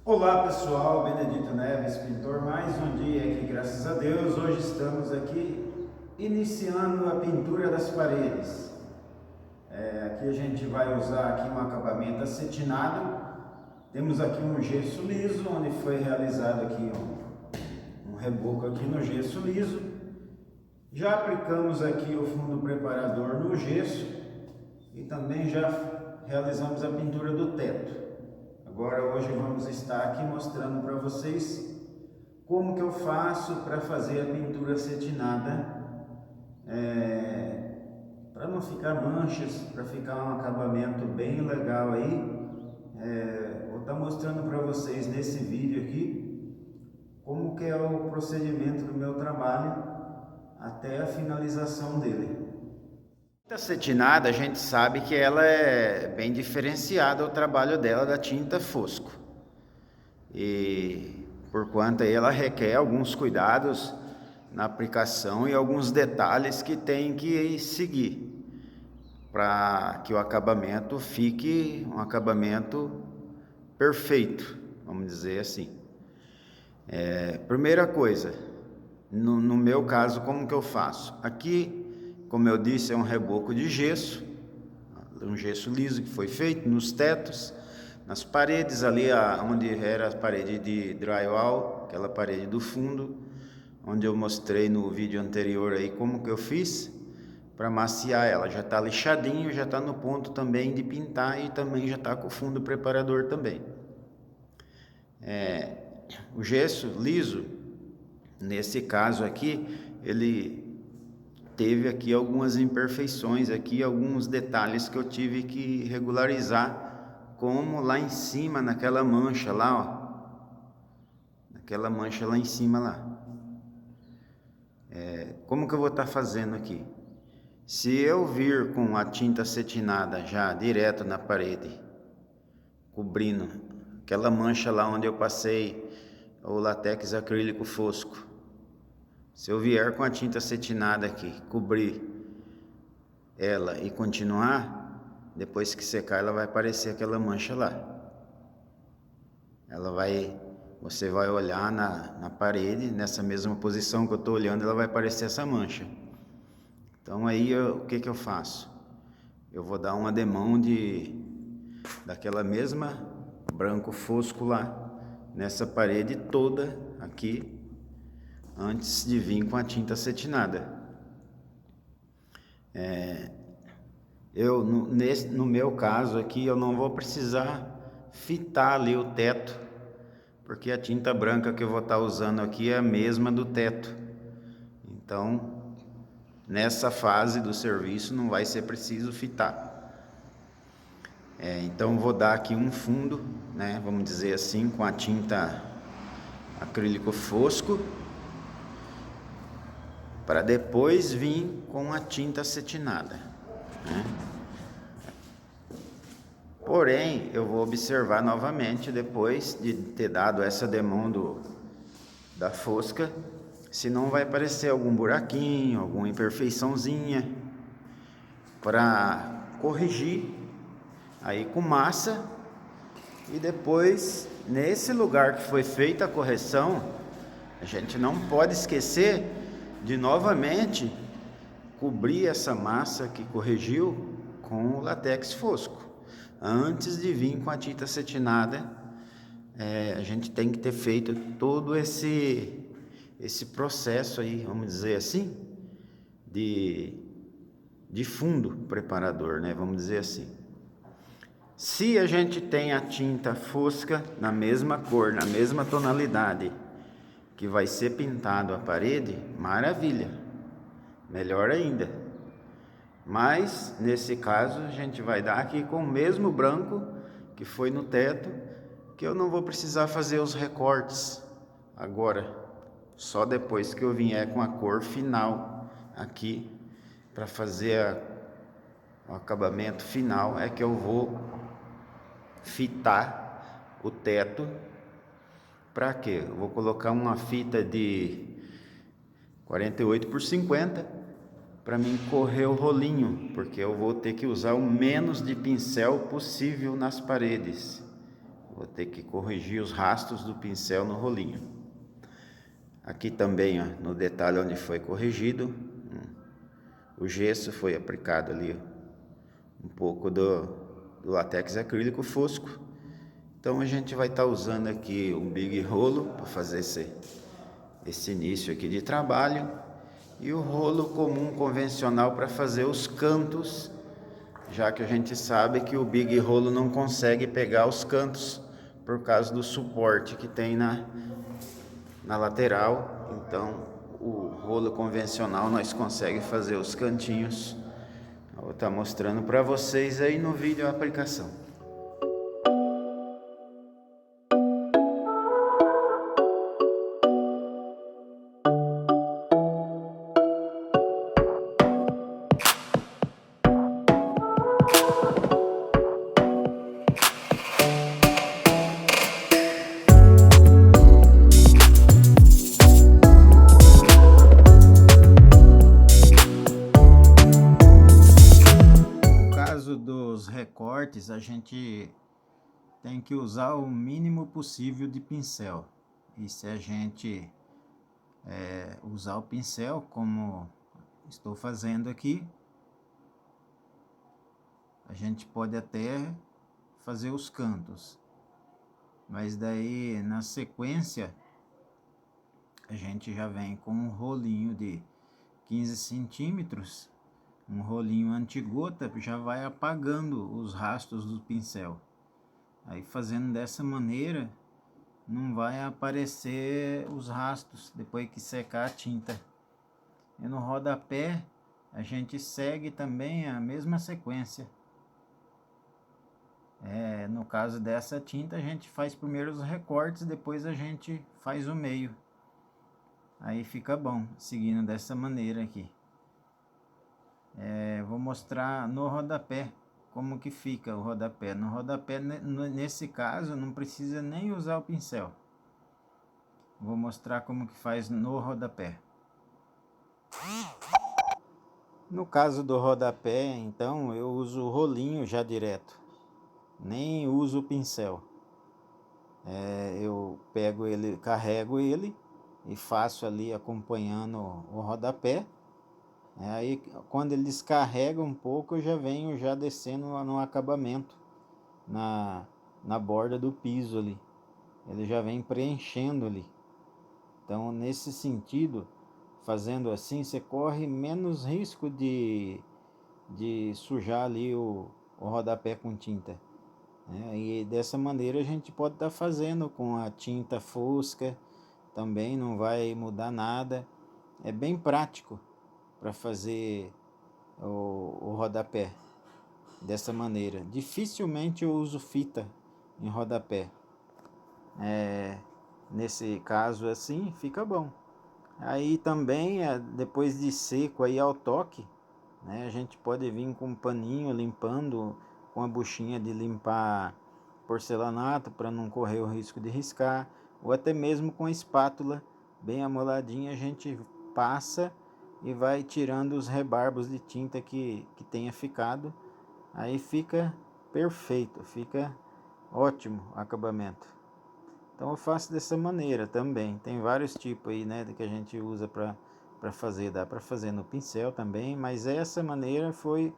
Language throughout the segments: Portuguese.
Olá pessoal, Benedito Neves, pintor, mais um dia aqui, graças a Deus. Hoje estamos aqui iniciando a pintura das paredes. Aqui a gente vai usar aqui um acabamento acetinado. Temos aqui um gesso liso, onde foi realizado aqui um reboco aqui no gesso liso. Já aplicamos aqui o fundo preparador no gesso e também já realizamos a pintura do teto. Agora hoje vamos estar aqui mostrando para vocês como que eu faço para fazer a pintura acetinada, para não ficar manchas, para ficar um acabamento bem legal aí. Vou estar mostrando para vocês nesse vídeo aqui como que é o procedimento do meu trabalho até a finalização dele. A tinta acetinada, a gente sabe que ela é bem diferenciada o trabalho dela da tinta fosco. E por quanto ela requer alguns cuidados na aplicação e alguns detalhes que tem que seguir para que o acabamento fique um acabamento perfeito, vamos dizer assim. Primeira coisa, no meu caso, como que eu faço? Aqui, como eu disse, é um reboco de gesso, um gesso liso que foi feito nos tetos, nas paredes ali, onde era a parede de drywall, aquela parede do fundo, onde eu mostrei no vídeo anterior aí como que eu fiz para maciar ela. Já está lixadinho, já está no ponto também de pintar e também já está com o fundo preparador também. O gesso liso, nesse caso aqui, ele teve aqui algumas imperfeições aqui, alguns detalhes que eu tive que regularizar, como lá em cima, naquela mancha lá, ó, naquela mancha lá em cima lá. Como que eu vou estar fazendo aqui? Se eu vir com a tinta acetinada já direto na parede, cobrindo aquela mancha lá onde eu passei o látex acrílico fosco, se eu vier com a tinta acetinada aqui, cobrir ela e continuar, depois que secar ela vai aparecer aquela mancha lá. Você vai olhar na parede, nessa mesma posição que eu estou olhando, ela vai aparecer essa mancha. Então aí o que que eu faço? Eu vou dar uma demão daquela mesma branco fosco lá, nessa parede toda aqui, antes de vir com a tinta acetinada. No meu caso aqui, eu não vou precisar fitar ali o teto, porque a tinta branca que eu vou estar usando aqui é a mesma do teto. Então, nessa fase do serviço não vai ser preciso fitar. Então vou dar aqui um fundo, né, vamos dizer assim, com a tinta acrílico fosco, para depois vir com a tinta acetinada, né? Porém, eu vou observar novamente, depois de ter dado essa demão da fosca, se não vai aparecer algum buraquinho, alguma imperfeiçãozinha, para corrigir aí com massa. E depois, nesse lugar que foi feita a correção, a gente não pode esquecer de novamente cobrir essa massa que corrigiu com o látex fosco. Antes de vir com a tinta acetinada, a gente tem que ter feito todo esse processo aí, vamos dizer assim, de fundo preparador, né? Vamos dizer assim. Se a gente tem a tinta fosca na mesma cor, na mesma tonalidade, que vai ser pintado a parede, maravilha, melhor ainda. Mas nesse caso a gente vai dar aqui com o mesmo branco que foi no teto, que eu não vou precisar fazer os recortes agora, só depois que eu vier com a cor final aqui para fazer o acabamento final é que eu vou fitar o teto. Para quê? Eu vou colocar uma fita de 48 por 50 para mim correr o rolinho, porque eu vou ter que usar o menos de pincel possível nas paredes. Vou ter que corrigir os rastros do pincel no rolinho. Aqui também, ó, no detalhe onde foi corrigido, o gesso foi aplicado ali, um pouco do látex acrílico fosco. Então a gente vai estar usando aqui um big rolo para fazer esse início aqui de trabalho, e o rolo comum convencional para fazer os cantos, já que a gente sabe que o big rolo não consegue pegar os cantos por causa do suporte que tem na lateral. Então o rolo convencional nós conseguimos fazer os cantinhos. Eu vou estar mostrando para vocês aí no vídeo a aplicação. Dos recortes, a gente tem que usar o mínimo possível de pincel, e se a gente usar o pincel como estou fazendo aqui, a gente pode até fazer os cantos, mas daí na sequência a gente já vem com um rolinho de 15 centímetros, um rolinho anti-gota, já vai apagando os rastros do pincel. Aí fazendo dessa maneira, não vai aparecer os rastros depois que secar a tinta. E no rodapé, a gente segue também a mesma sequência. No caso dessa tinta, a gente faz primeiro os recortes, depois a gente faz o meio. Aí fica bom, seguindo dessa maneira aqui. Vou mostrar no rodapé como que fica o rodapé. No rodapé, nesse caso, não precisa nem usar o pincel. Vou mostrar como que faz no rodapé. No caso do rodapé, então, eu uso o rolinho já direto. Nem uso o pincel. Eu pego ele, carrego ele e faço ali acompanhando o rodapé. Aí quando ele descarrega um pouco, eu já venho já descendo no acabamento, na borda do piso ali. Ele já vem preenchendo ali. Então nesse sentido, fazendo assim, você corre menos risco de sujar ali o rodapé com tinta. E dessa maneira a gente pode estar fazendo com a tinta fosca, também não vai mudar nada. É bem prático para fazer o rodapé dessa maneira. Dificilmente eu uso fita em rodapé. Nesse caso assim fica bom. Aí também depois de seco aí ao toque, a gente pode vir com um paninho limpando com a buchinha de limpar porcelanato para não correr o risco de riscar, ou até mesmo com a espátula bem amoladinha a gente passa e vai tirando os rebarbos de tinta que tenha ficado. Aí fica perfeito, fica ótimo o acabamento. Então eu faço dessa maneira também. Tem vários tipos aí, que a gente usa para fazer. Dá para fazer no pincel também, mas essa maneira foi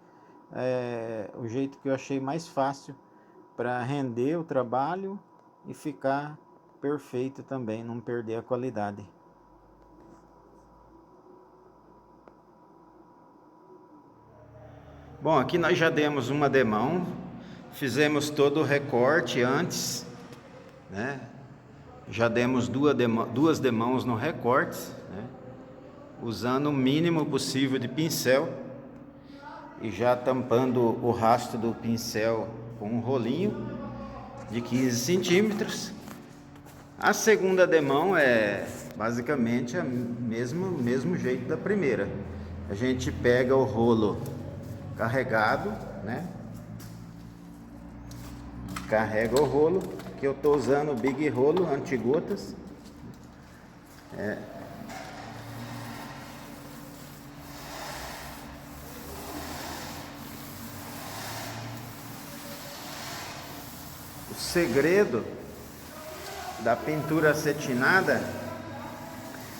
o jeito que eu achei mais fácil para render o trabalho e ficar perfeito também, não perder a qualidade. Bom, aqui nós já demos uma demão, fizemos todo o recorte antes, já demos duas demãos no recorte, usando o mínimo possível de pincel e já tampando o rastro do pincel com um rolinho de 15 centímetros. A segunda demão é basicamente o mesmo jeito da primeira. A gente pega o rolo carregado, carrega o rolo, que eu estou usando o big rolo anti-gotas. O segredo da pintura acetinada,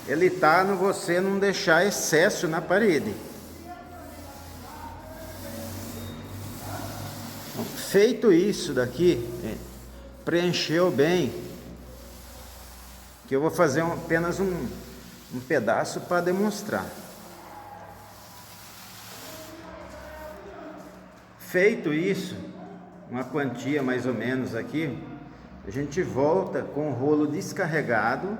ele tá no você não deixar excesso na parede. Feito isso daqui, preencheu bem, que eu vou fazer apenas um pedaço para demonstrar. Feito isso, uma quantia mais ou menos aqui, a gente volta com o rolo descarregado.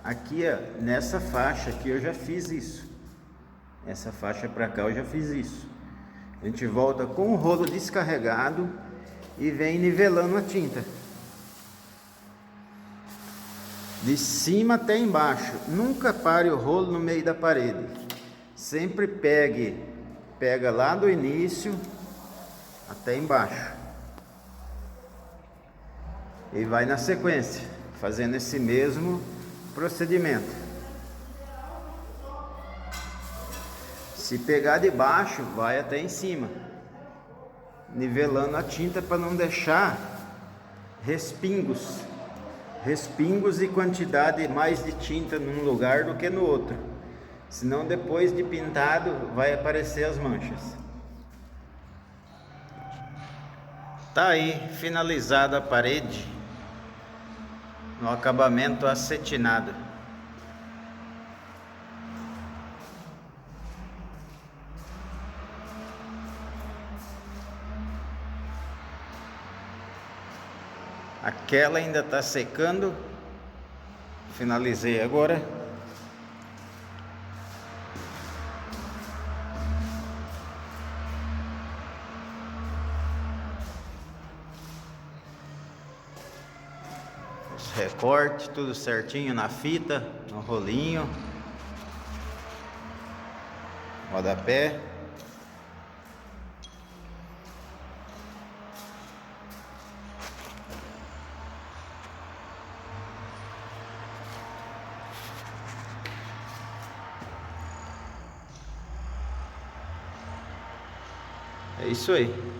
Aqui, ó, nessa faixa aqui eu já fiz isso. Essa faixa para cá eu já fiz isso. A gente volta com o rolo descarregado e vem nivelando a tinta. De cima até embaixo. Nunca pare o rolo no meio da parede. Sempre pega lá do início até embaixo. E vai na sequência, fazendo esse mesmo procedimento. Se pegar de baixo, vai até em cima, nivelando a tinta para não deixar respingos e quantidade mais de tinta num lugar do que no outro. Senão depois de pintado vai aparecer as manchas. Tá aí finalizada a parede no acabamento acetinado. Aquela ainda está secando. Finalizei agora. Os recortes, tudo certinho na fita, no rolinho, rodapé. É isso aí.